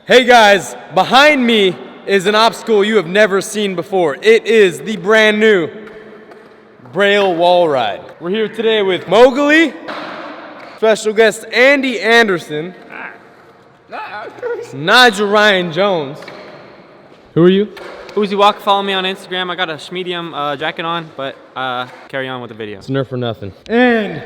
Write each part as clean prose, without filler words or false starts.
Hey guys, behind me is an obstacle you have never seen before. It is the brand new Braille Wallride. We're here today with Mowgli, special guest Andy Anderson, Nigel Ryan Jones. Who are you? Uzi Walk, follow me on Instagram. I got a medium jacket on, but carry on with the video. It's Nerf or nothing. And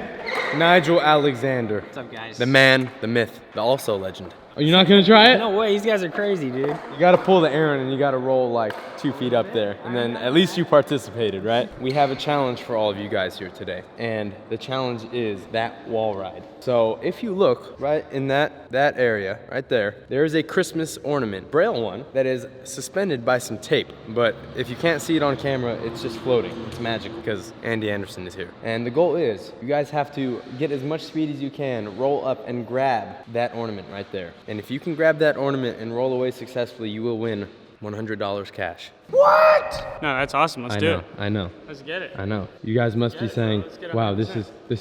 Nigel Alexander. What's up, guys? The man, the myth, the also legend. Are you not gonna try it? No way, these guys are crazy, dude. You gotta pull the Aaron and you gotta roll like 2 feet up there. And then at least you participated, right? We have a challenge for all of you guys here today. And the challenge is that wall ride. So if you look right in that area, right there, there is a Christmas ornament, Braille one, that is suspended by some tape. But if you can't see it on camera, it's just floating. It's magic because Andy Anderson is here. And the goal is, you guys have to get as much speed as you can, roll up and grab that ornament right there. And if you can grab that ornament and roll away successfully, you will win $100 cash. What? No, that's awesome. Let's do it. I know. Let's get it. I know. You guys must be saying, wow, this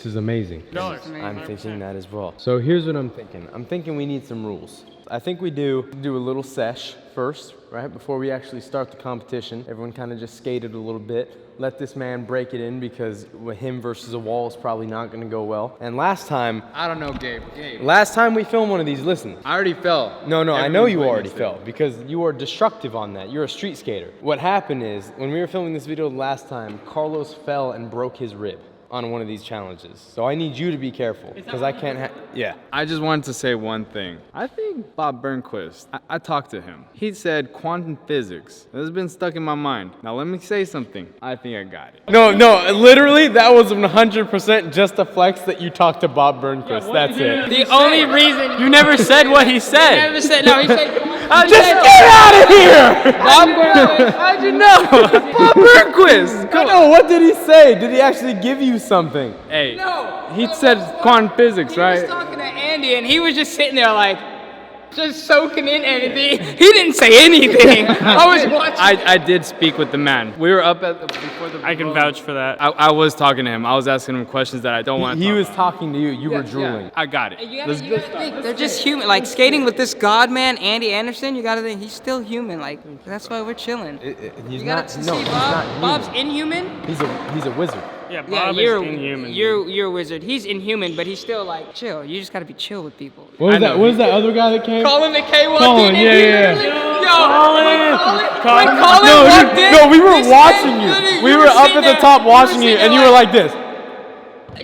is amazing. I'm 100%. thinking that as well. So here's what I'm thinking. I'm thinking we need some rules. I think we do a little sesh first, right? Before we actually start the competition. Everyone kind of just skated a little bit. Let this man break it in because with him versus a wall is probably not going to go well. And last time... I don't know, Gabe. Last time we filmed one of these, listen. I already fell. No, I know you already fell because you are destructive on that. You're a street skater. What happened is, when we were filming this video last time, Carlos fell and broke his rib on one of these challenges. So I need you to be careful because I can't yeah. I just wanted to say one thing. I think Bob Burnquist, I talked to him. He said quantum physics. This has been stuck in my mind. Now let me say something. I think I got it. No, literally, that was 100% just a flex that you talked to Bob Burnquist. That's it. The only reason you never said what he said. Never said. No, he said. Just get out of here! Bob Burnquist. How'd you know? Bob Burnquist! No, what did he say? Did he actually give you something? Hey, No. he said quantum physics, He was right? talking to Andy, and he was just sitting there like, just soaking in anything. He didn't say anything. I was watching. I did speak with the man. We were up at before the. I can vouch for that. I was talking to him. I was asking him questions that I don't want to He talk was about. talking to you. You were drooling. I got it. You gotta think, they're just human. Like skating with this god man, Andy Anderson, you gotta think he's still human. Like that's why we're chilling. He's You not. gotta No, see he's Bob. not human. Bob's inhuman. He's a wizard. Yeah, Yeah, Bob you're is inhuman. You're a wizard. He's inhuman, but he's still like chill. You just gotta be chill with people. What was I know. that? What was that other guy that came? Colin McKay walked Colin, in. yeah, and he yeah. literally- Colin. When Colin walked in, No, we were this watching man you. literally- We you were up sitting at the there- top watching were you, sitting and you there were like this.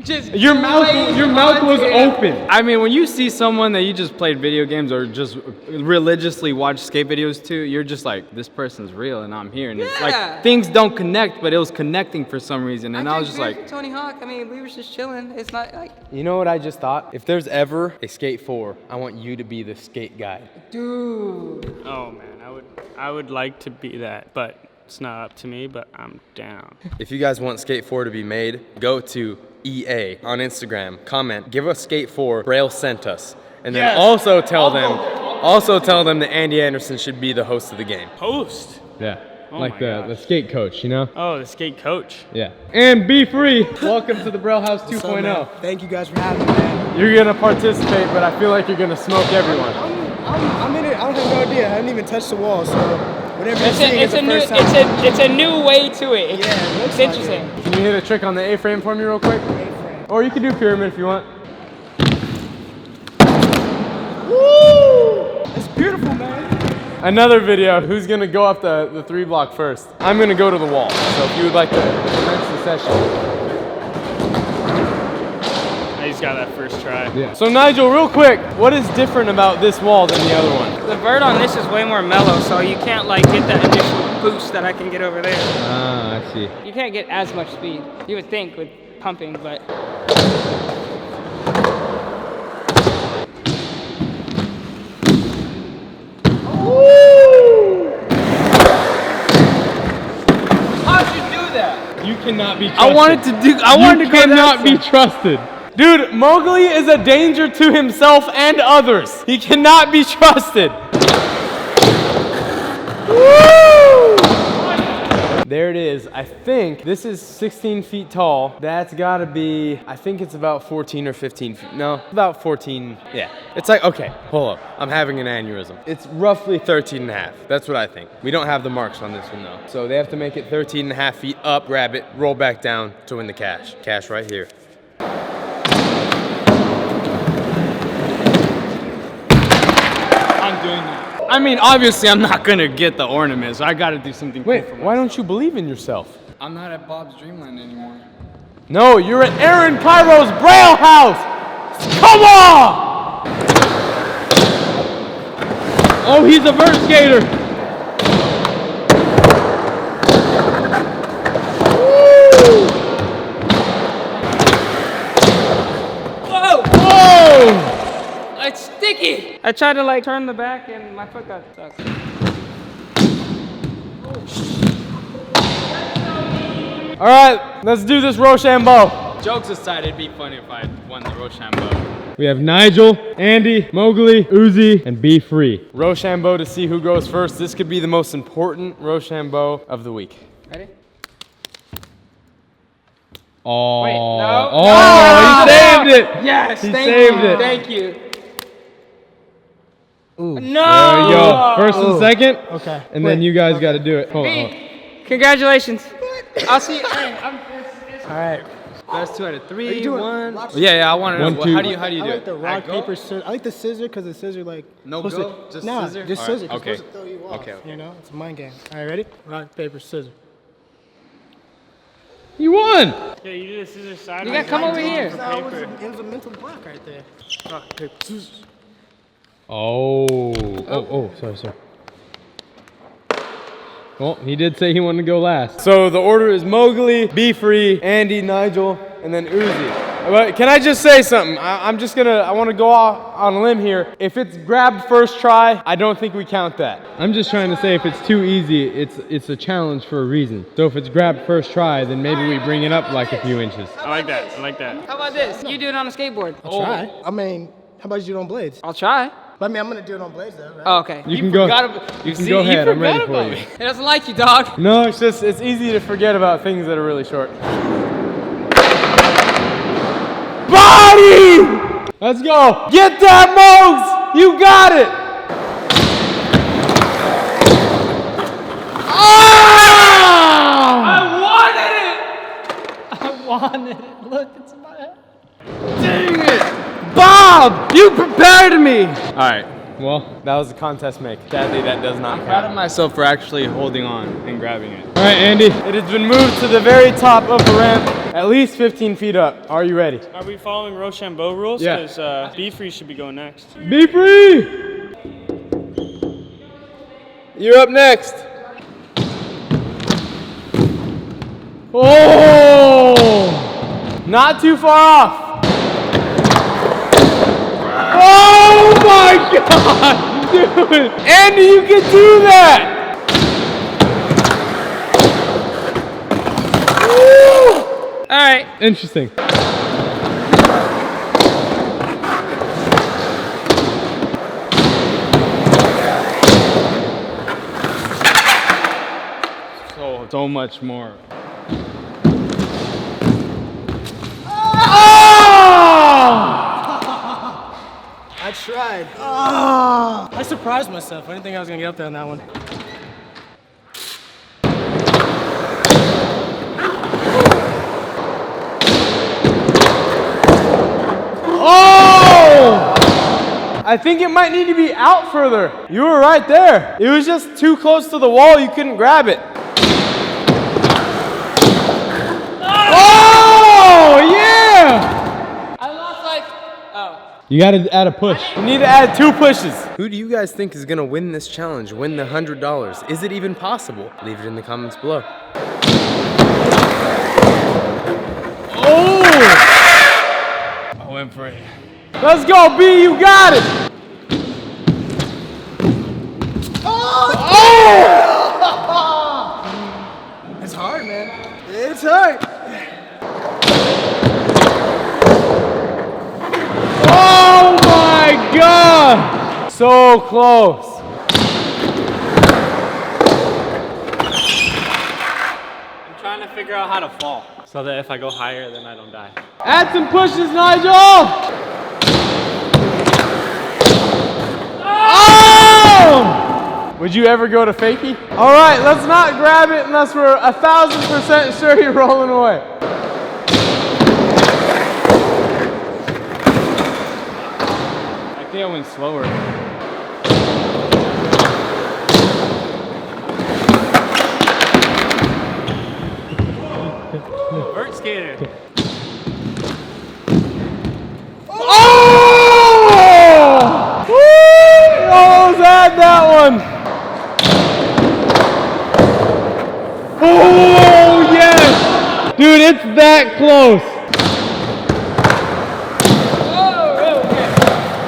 just Your mouth was open. I mean, when you see someone that you just played video games or just religiously watch skate videos to, you're just like, this person's real and I'm here. And it's Yeah. like, things don't connect, but it was connecting for some reason. And I was just like, Tony Hawk. I mean, we were just chilling. It's not like, You know what I just thought? If there's ever a Skate 4, I want you to be the skate guy. dude. Oh man, I would like to be that, but it's not up to me. But I'm down. If you guys want Skate 4 to be made, go to EA on Instagram, comment, give us Skate 4, Braille sent us, and then also tell them that Andy Anderson should be the host of the game. Host. Yeah, Oh like my the gosh. skate coach, you know? Oh, the skate coach. Yeah. And be free. Welcome to the Braillehouse 2.0. Thank you guys for having me, man. You're gonna participate, but I feel like you're gonna smoke everyone. I'm in it. I don't have no idea. I haven't even touched the wall, so whatever you're seeing is It's a the new. first time. It's a new way to it. Yeah, it looks It's like interesting. Can you hit a trick on the A-frame for me real quick? Or you can do pyramid if you want. Woo! It's beautiful, man. Another video, who's gonna go up the 3 block first? I'm gonna go to the wall, so if you would like to commence the session. I just got that first try. Yeah. So Nigel, real quick, what is different about this wall than the other one? The vert on this is way more mellow, so you can't like get that initial boost that I can get over there. Ah, I see. You can't get as much speed. You would think with pumping, but how'd you do that? You cannot be trusted. I wanted to go You cannot be trusted. Dude, Mowgli is a danger to himself and others. He cannot be trusted. Woo! There it is. I think this is 16 feet tall. That's gotta be, I think it's about 14 or 15 feet. No, about 14. Yeah. It's like, okay, hold up. I'm having an aneurysm. It's roughly 13 and a half. That's what I think. We don't have the marks on this one though. So they have to make it 13 and a half feet up, grab it, roll back down to win the cash. Cash right here. I'm doing that. I mean, obviously, I'm not gonna get the ornament, so I gotta do something cool Wait, for why myself. don't you believe in yourself? I'm not at Bob's Dreamland anymore. No, you're at Aaron Cairo's Braillehouse! Come on! Oh, he's a vert skater! Woo! Whoa! Whoa! It's sticky. I tried to like turn the back and my foot got stuck. All right, let's do this Rochambeau. Jokes aside, it'd be funny if I won the Rochambeau. We have Nigel, Andy, Mowgli, Uzi, and Be Free. Rochambeau to see who goes first. This could be the most important Rochambeau of the week. Ready? Oh, Wait, no. oh, No! he saved it. Yes, He thank saved you. it. Thank you. Ooh. No! There you go. First and Ooh. second. Okay. And then you guys got to do it. Hold on. B, congratulations. I'll see you. Hey, All right. Best 2 out of 3. Are you doing 1. rock- Yeah, I want to know. 1, 2. How do you I do like it? the I rock, go? paper, scissors. I like the scissor because the scissor like. No supposed go? to- Just nah, scissor? just All right, scissor. 'Cause okay. it's supposed to throw you off. Okay, okay. You know, it's a mind game. All right, ready? Rock, paper, scissors. You won. Yeah, you did a scissors side. You gotta come over here. That was it was a mental block right there. Rock, paper, scissors. Oh, sorry. Well, he did say he wanted to go last. So the order is Mowgli, Be Free, Andy, Nigel, and then Uzi. But can I just say something? I want to go off on a limb here. If it's grabbed first try, I don't think we count that. I'm just trying to say if it's too easy, it's a challenge for a reason. So if it's grabbed first try, then maybe we bring it up like a few inches. I like that. I like that. How about this? You do it on a skateboard. I'll try. I mean, how about you do it on blades? I'll try. But I mean, I'm gonna do it on blades though, right? Oh, okay. You can go. You can go ahead. I'm ready for you. He doesn't like you, dog. No, it's easy to forget about things that are really short. Body! Let's go. Get that, Mogs! You got it! Oh! I wanted it. Look, it's in my head. Dang it! Bob! You prepared me! Alright, well, that was a contest make. Sadly, that does not Proud of count. myself for actually holding on and grabbing it. Alright, Andy. It has been moved to the very top of the ramp, at least 15 feet up. Are you ready? Are we following Rochambeau rules? Yeah. Because Be Free should be going next. Be free! You're up next. Oh! Not too far off. Oh my God! Dude! Andy, you can do that! Woo! All right. Interesting. So much more. I tried. I surprised myself. I didn't think I was gonna get up there on that one. Oh! I think it might need to be out further. You were right there. It was just too close to the wall. You couldn't grab it. Oh, yeah! I lost like. Oh. You gotta add a push. You need to add 2 pushes. Who do you guys think is gonna win this challenge, win the $100? Is it even possible? Leave it in the comments below. Oh! I went for it. Let's go, B, you got it! Oh! It's hard, man. It's hard. Oh my God! So close. to figure out how to fall so that if I go higher, then I don't die. Add some pushes, Nigel! Oh! Would you ever go to fakie? All right, let's not grab it unless we're 1,000% sure you're rolling away. I think I went slower. Vert skater. Oh! Woo! You almost had that one. Oh, yes! Dude, it's that close.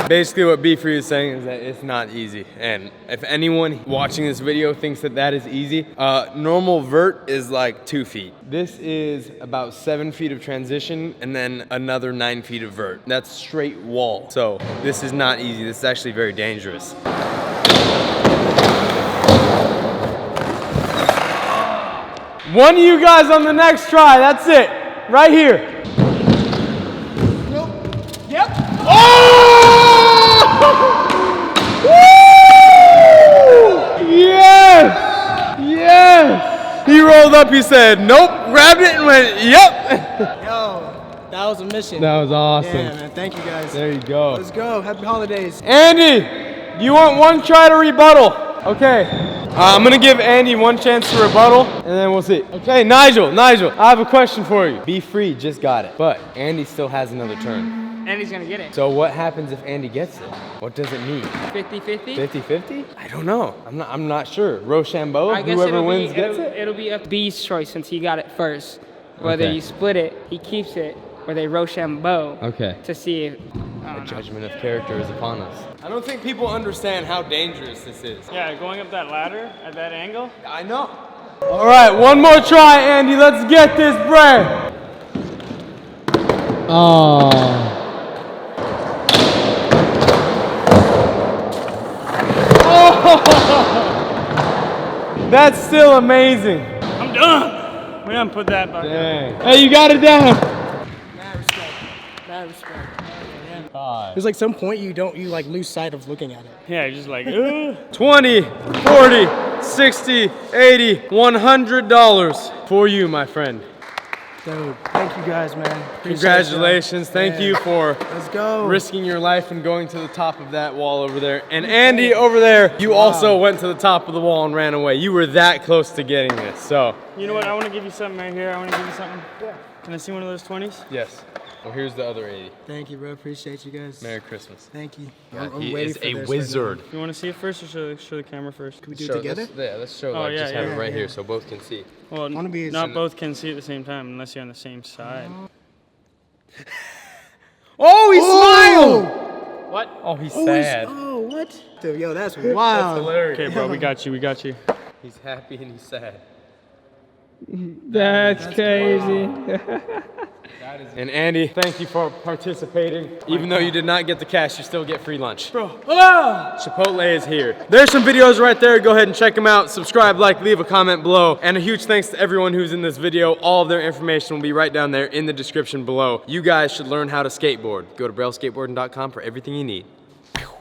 Basically what B3 is saying is that it's not easy, and if anyone watching this video thinks that that is easy, normal vert is like 2 feet. This is about 7 feet of transition and then another 9 feet of vert. That's straight wall. So this is not easy. This is actually very dangerous. One of you guys on the next try, that's it. Right here. Yep. Yes! Yes! He rolled up, he said, nope, grabbed it and went, yep! Yo, that was a mission. That was awesome. Yeah, man. Thank you guys. There you go. Let's go. Happy holidays. Andy, do you want one try to rebuttal? Okay. I'm gonna give Andy one chance to rebuttal, and then we'll see. Okay, Nigel, I have a question for you. Be free, just got it. But Andy still has another turn. And he's gonna get it. So what happens if Andy gets it? What does it mean? 50-50? 50-50? I don't know. I'm not sure. Rochambeau, I guess whoever wins gets it? It'll be up to B's choice since he got it first. Whether Okay. you split it, he keeps it, or they Rochambeau Okay. to see if. The judgment of character is upon us. I don't think people understand how dangerous this is. Yeah, going up that ladder at that angle. I know. All right, one more try, Andy. Let's get this bread. Oh. That's still amazing. I'm done. We're gonna put that back. Dang. Hey, you got it down. Mad respect. Mad respect. There's like some point you like lose sight of looking at it. Yeah, you're just like, ugh. 20, 40, 60, 80, $100 for you, my friend. Dude, thank you guys, man. Appreciate Congratulations. y'all. Thank Yeah. you for Let's go. risking your life and going to the top of that wall over there. And Andy over there, you also went to the top of the wall and ran away. You were that close to getting this, so. You know what? I want to give you something right here. I want to give you something. Yeah. Can I see one of those 20s? Yes. Well, here's the other 80. Thank you, bro. Appreciate you guys. Merry Christmas. Thank you. God, I'm he waiting is for a this right wizard. You want to see it first or show the camera first? Can we do it together? Let's show, Oh, yeah, just have yeah, it right yeah. here so both can see. Well, wanna be not both can see at the same time unless you're on the same side. Oh, he smiled! What? Oh, he's Oh, sad. oh, what? Dude, yo, that's That's wild. hilarious. Okay, bro, we got you. We got you. He's happy and he's sad. That's crazy. And Andy, thank you for participating. Even though you did not get the cash, you still get free lunch. Bro. Chipotle is here. There's some videos right there. Go ahead and check them out. Subscribe, like, leave a comment below. And a huge thanks to everyone who's in this video. All of their information will be right down there in the description below. You guys should learn how to skateboard. Go to brailleskateboarding.com for everything you need.